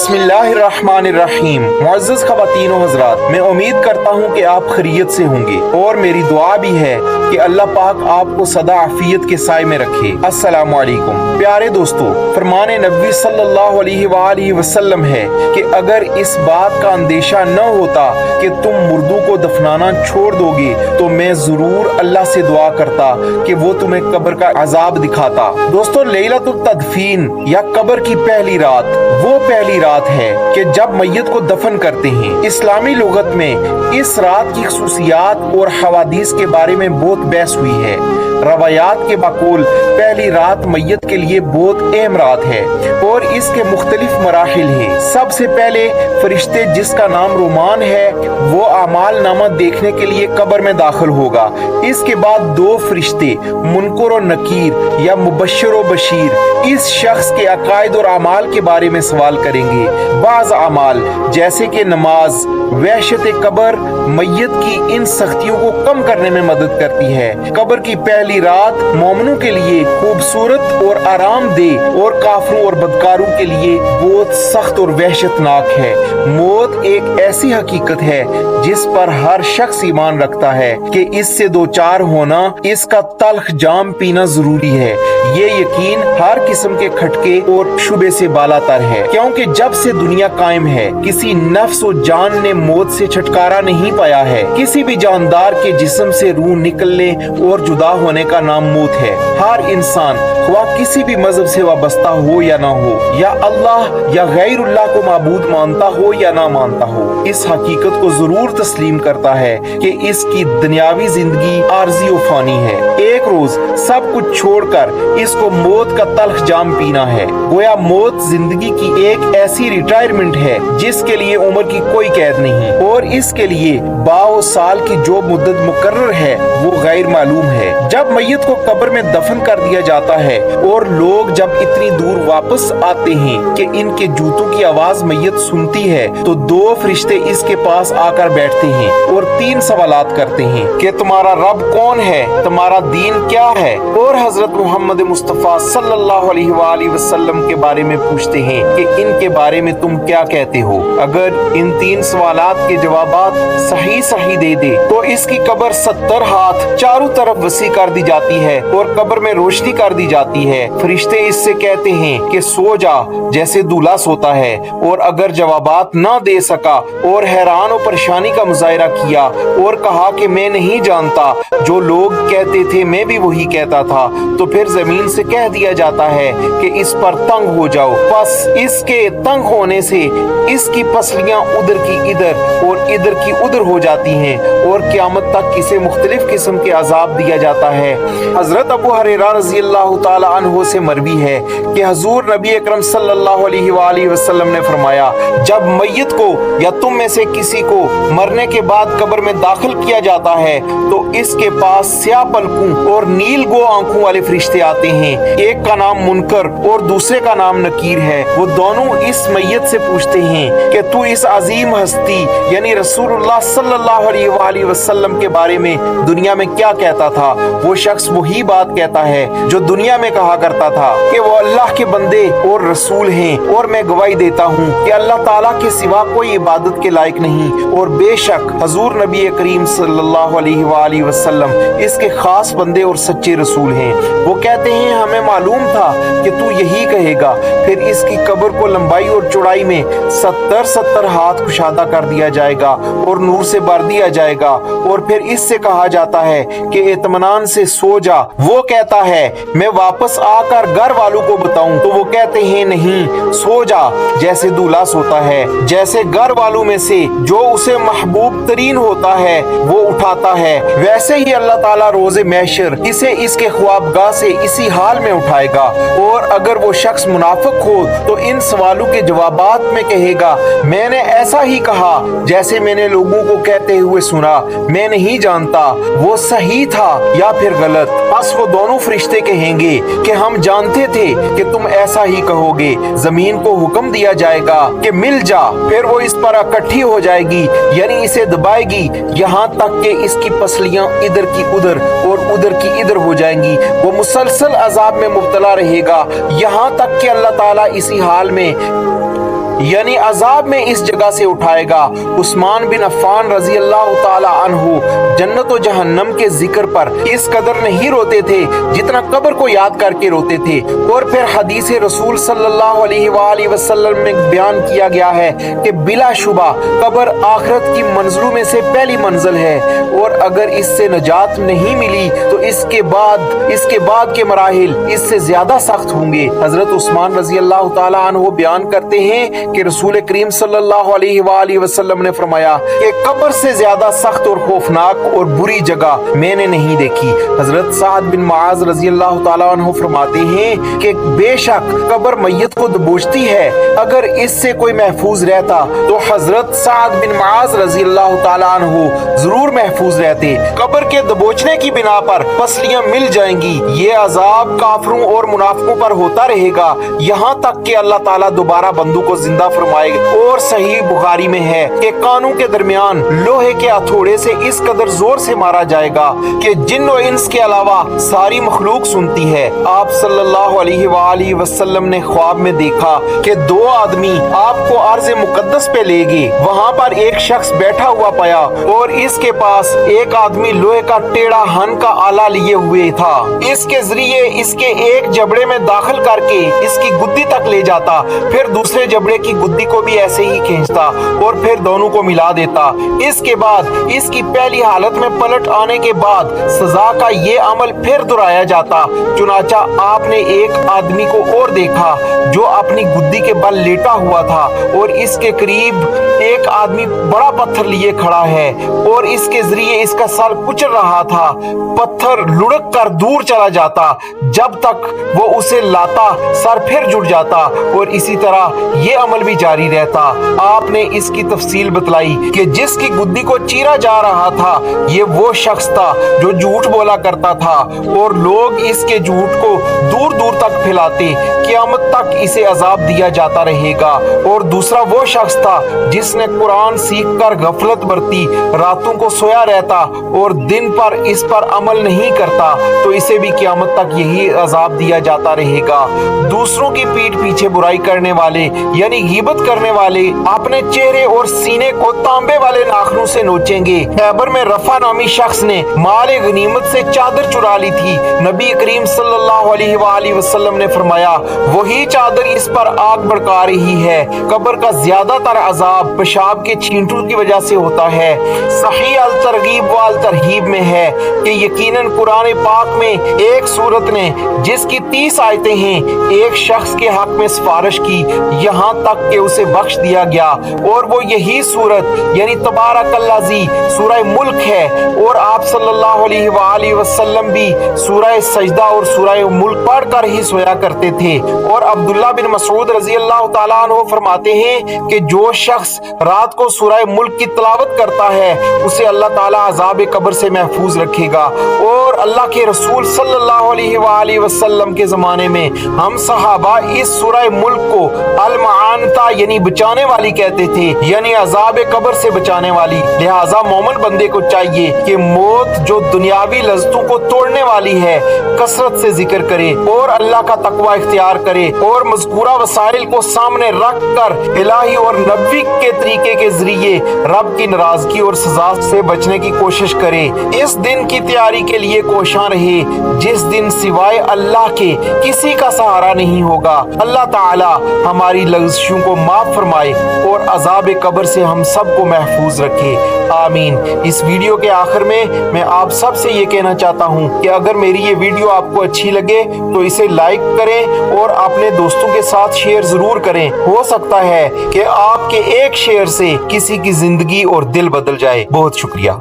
बिस्मिल्लाहिर्रहमानिर्रहीम। मुअज़्ज़ज़ ख़वातीन व हज़रात, मैं उम्मीद करता हूँ कि आप खैरियत से होंगे और मेरी दुआ भी है कि अल्लाह पाक आपको सदा आफियत के साए में रखे। अस्सलामु अलैकुम। प्यारे दोस्तों, फरमान नबी सल्लल्लाहु अलैहि वसल्लम है कि अगर इस बात का अंदेशा न होता कि तुम मुर्दों को दफनाना छोड़ दोगे तो मैं जरूर अल्लाह से दुआ करता कि वो तुम्हें कब्र का अजाब दिखाता। दोस्तों, लैलतुल तदफीन या कब्र की पहली रात वो पहली रात है कि जब मैयत को दफन करते हैं। इस्लामी लुगत में इस रात की खुसूसियात और हवादीस के बारे में बहुत बहस हुई है। रवायात के बकौल पहली रात मैयत के लिए बहुत अहम रात है और इसके मुख्तलिफ मराहिल हैं। सबसे पहले फरिश्ते जिसका नाम रोमान है वो अमाल नामा देखने के लिए कब्र में दाखिल होगा। इसके बाद दो फरिश्ते मुनकर और नकीर या मुबश्शिर और बशीर इस शख्स के अकायद और अमाल के बारे में सवाल करेंगे। बाज़ अमाल जैसे कि नमाज, वहशत कब्र मैयत की इन सख्तियों को कम करने में मदद करती है। कब्र की पहली रात मोमिनों के लिए खूबसूरत और आरामदेह और काफिरों और बदकारों के लिए बहुत सख्त और वहशतनाक है। मौत एक ऐसी हकीकत है जिस पर हर शख्स ईमान रखता है कि इससे दो चार होना, इसका तल्ख जाम पीना जरूरी है। ये यकीन हर किस्म के खटके और शुबे से बालातर है, क्योंकि जब से दुनिया कायम है किसी नफ्स और जान ने मौत से छुटकारा नहीं पाया है। किसी भी जानदार के जिस्म से रूह निकलने और जुदा होने का नाम मौत है। हर इंसान वह किसी भी मजहब से वाबस्ता हो या ना हो, या अल्लाह या गैरुल्लाह को माबूद मानता हो या ना मानता हो, इस हकीकत को जरूर तस्लीम करता है कि इसकी दुनियावी जिंदगी आर्जी और फानी है। एक रोज सब कुछ छोड़कर इसको मौत का तल्ख जाम पीना है। गोया मौत जिंदगी की एक ऐसी रिटायरमेंट है जिसके लिए उम्र की कोई कैद नहीं और इसके लिए बाओ साल की जो मुद्दत मुकर्रर है वो गैर मालूम है। जब मैयत को कब्र में दफन कर दिया जाता है और लोग जब इतनी दूर वापस आते हैं कि इनके जूतों की आवाज मैयत सुनती है तो दो फरिश्ते इसके पास आकर बैठते हैं और तीन सवालात करते हैं कि तुम्हारा रब कौन है, तुम्हारा दीन क्या है, और हजरत मोहम्मद मुस्तफा सल्लल्लाहु अलैहि वसल्लम के बारे में पूछते हैं कि इनके बारे में तुम क्या कहते हो। अगर इन तीन सवालात के जवाबात सही दे दे तो इसकी कब्र 70 हाथ चारों तरफ वसी कर दी जाती है और कब्र में रोशनी कर दी जाती है। फरिश्ते इससे कहते हैं कि सो जा जैसे दूल्हा सोता है, और अगर जवाबात न दे सका और हैरान और परेशानी का मुजाहिरा किया और कहा कि मैं नहीं जानता, जो लोग कहते थे मैं भी वही कहता था, तो फिर जमीन से कह दिया जाता है कि इस पर तंग हो जाओ। बस इसके तंग होने से इसकी पसलियां उधर की इधर और इधर की उधर हो जाती हैं और क़यामत तक इसे मुख्तलिफ किस्म के अजाब दिया जाता है। हजरत अबू हुरैरा रज़ियल्लाहु ताला अन्हु से मरवी है कि हुजूर नबी अकरम सल्लल्लाहु अलैहि वसल्लम ने फरमाया, जब मैयत को या तुम में से किसी को मरने के बाद कब्र में दाखिल किया जाता है तो इसके पास स्याह पलकों और नील गो आंखों वाले फरिश्ते आते हैं। एक का नाम मुनकर और दूसरे का नाम नकीर है। वो दोनों इस मैयत से पूछते हैं कि तू इस अजीम हस्ती यानी रसूलुल्लाह सल्लल्लाहु अलैहि वसल्लम के बारे में दुनिया में क्या कहता था। वो शख्स वही बात कहता है जो दुनिया में कहा करता था कि वो अल्लाह के बंदे और रसूल हैं, और मैं गवाही देता हूँ कि अल्लाह ताला के सिवा कोई इबादत के लायक नहीं, और बेशक हजूर नबी करीम सल्लल्लाहु अलैहि वसल्लम इसके खास बंदे और सच्चे रसूल हैं। वो कहते हैं हमें मालूम था कि तू यही कहेगा। फिर इसकी कब्र को लंबाई और चौड़ाई में 70 हाथ कुशादा कर दिया जाएगा और नूर से भर दिया जाएगा, और फिर इससे कहा जाता है कि इत्मीनान से सो जा। वो कहता है मैं वापस आकर घर वालों को बताऊं, तो वो कहते हैं नहीं, सो जा जैसे दूल्हा सोता है। जैसे घर वालों में से जो उसे महबूब तरीन होता है वो उठाता है, वैसे ही अल्लाह ताला रोज़े महशर इसे इसके ख्वाबगाह से इसी हाल में उठाएगा। और अगर वो शख्स मुनाफिक हो तो इन सवालों के जवाबात में कहेगा मैंने ऐसा ही कहा जैसे मैंने लोगों को कहते हुए सुना, मैं नहीं जानता वो सही था या फिर गलत। बस वो दोनों फरिश्ते कहेंगे कि हम जानते थे कि तुम ऐसा ही कहोगे। जमीन को हुक्म दिया जाएगा कि मिल जा, फिर वो इस पर इकट्ठी हो जाएगी यानी इसे दबाएगी यहाँ तक कि इसकी पसलियां इधर की उधर और उधर की इधर हो जाएंगी। वो मुसलसल अजाब में मुब्तला रहेगा यहाँ तक कि अल्लाह ताला इसी हाल में यानी अजाब में इस जगह से उठाएगा। उस्मान बिन अफ़्फ़ान रजी अल्लाह ताला अन्हु जन्नत और जहन्नम के जिक्र पर इस कदर नहीं रोते थे जितना कब्र को याद करके रोते थे। और फिर हदीस रसूल सल्लल्लाहु अलैहि वसल्लम में बयान किया गया है कि बिलाशुबा कब्र आखिरत की मंजिलों में से पहली मंजिल है, और अगर इससे नजात नहीं मिली तो इसके बाद के मराहिल इससे ज्यादा सख्त होंगे। हजरत उस्मान रजी अल्लाह ताला अन्हु बयान करते हैं कि रसूल करीम सल्लल्लाहु अलैहि वसल्लम ने फरमाया कि कब्र से ज्यादा सख्त और खौफनाक और बुरी जगह मैंने नहीं देखी। हजरत साद बिन मुआज रजी अल्लाह ताला अन्हु फरमाते हैं कि बेशक कब्र मैयत को दबोचती है, अगर इससे कोई महफूज रहता तो हजरत साद बिन मुआज रजी अल्लाह ताला अन्हु जरूर महफूज रहते। कब्र के दबोचने की बिना पर पसलियां मिल जाएंगी। ये अजाब काफरों और मुनाफिकों पर होता रहेगा यहाँ तक कि अल्लाह ताला दोबारा बंदों को जिंदा फरमाएगा। और सही बुखारी में है कि कानों के दरमियान लोहे के हथौड़े से इस कदर जोर से मारा जाएगा कि जिन्न और इंस के अलावा सारी मखलूक सुनती है। आप सल्लल्लाहु अलैहि वसल्लम ने ख्वाब में देखा कि दो आदमी आपको अर्ज़ मुकद्दस पे ले गए। वहाँ पर एक शख्स बैठा हुआ पाया और इसके पास एक आदमी लोहे का टेढ़ा हन का आला लिए हुए था। इसके जरिए इसके एक जबड़े में दाखिल करके इसकी गुद्दी तक ले जाता, फिर दूसरे जबड़े की गुद्दी को भी ऐसे ही खींचता और फिर दोनों को मिला देता। इसके बाद इसकी पहली हालत में पलट आने के बाद सजा का ये अमल फिर दोहराया जाता। चुनाचा आपने एक आदमी को और देखा जो अपनी गुद्दी के बल लेटा हुआ था और इसके करीब एक आदमी बड़ा पत्थर लिए खड़ा है और इसके जरिए इसका सर कुचल रहा था। पत्थर लुढ़क कर दूर चला जाता, जब तक वो उसे लाता सर फिर जुड़ जाता और इसी तरह ये अमल भी जारी रहता। आपने इसकी तफसील बतलाई कि जिसकी गुद्दी को चीरा जा रहा था ये वो शख्स था जो झूठ बोला करता था और लोग इसके झूठ को दूर दूर तक फैलाते, क़यामत तक इसे अजाब दिया जाता रहेगा। और दूसरा वो शख्स था जिसने कुरान सीख कर गफलत बरती, रातों को सोया रहता और दिन पर इस पर अमल नहीं करता, तो इसे भी क़यामत तक यही अजाब दिया जाता रहेगा। दूसरों की पीठ पीछे बुराई करने वाले यानी गीबत करने वाले अपने चेहरे और सीने को तांबे वाले नाखूनों से नोचेंगे। खैबर में रफा नामी शख्स ने माल गनीमत से चादर चुरा ली थी। नबी करीम सल्लल्लाहु अलैहि वसल्लम ने फरमाया वही चादर इस पर आग भड़का रही है। कब्र का ज्यादातर अजाब पेशाब के छींटों की वजह से होता है। सही अल तरगीब व अल तरहीब में है कि यकीनन कुरान पाक में एक सूरत ने जिसकी 30 आयतें हैं एक शख्स के हक में सिफारिश की यहाँ तक कि उसे बख्श दिया गया, और वो यही सूरत यानी तबारकल्लाज़ी सूरह मुल्क है। और आप सल्लल्लाहु अलैहि वसल्लम भी सूरह सजदा और सूरह मुल्क पढ़कर ही सोया करते थे। और अब्दुल्ला बिन मसूद रजी अल्लाह ताला अन्हु फरमाते हैं कि जो शख्स रात को सूरह मुल्क की तिलावत करता है उसे अल्लाह ताला अजाब कब्र से महफूज रखेगा। और अल्लाह के रसूल सल्लल्लाहु अलैहि वसल्लम के जमाने में हम सहाबा इस सूरह मुल्क को अल-मुआनता यानी बचाने वाली कहते थे, यानी अजाब कब्र से बचाने वाली। लिहाजा मोमिन बंदे को चाहिए कि मौत जो दुनियावी लज्जतों को तोड़ने वाली है कसरत से जिक्र करे और अल्लाह का तकवा इख्तियार करे और मज़कूरा वसाइल को सामने रख कर इलाही और नबी के तरीके के जरिए रब की नाराजगी और सजा से बचने की कोशिश करे। इस दिन की तैयारी के लिए कोशां रहे जिस दिन सिवाय अल्लाह के किसी का सहारा नहीं होगा। अल्लाह ताला हमारी लग़्ज़िशों को माफ फरमाए और अजाब कब्र से हम सबको महफूज रखे, आमीन। इस वीडियो के आखिर में मैं आप सब से ये कहना चाहता हूँ कि अगर मेरी ये वीडियो आपको अच्छी लगे तो इसे लाइक करें और अपने दोस्तों के साथ शेयर जरूर करें। हो सकता है कि आपके एक शेयर से किसी की जिंदगी और दिल बदल जाए। बहुत शुक्रिया।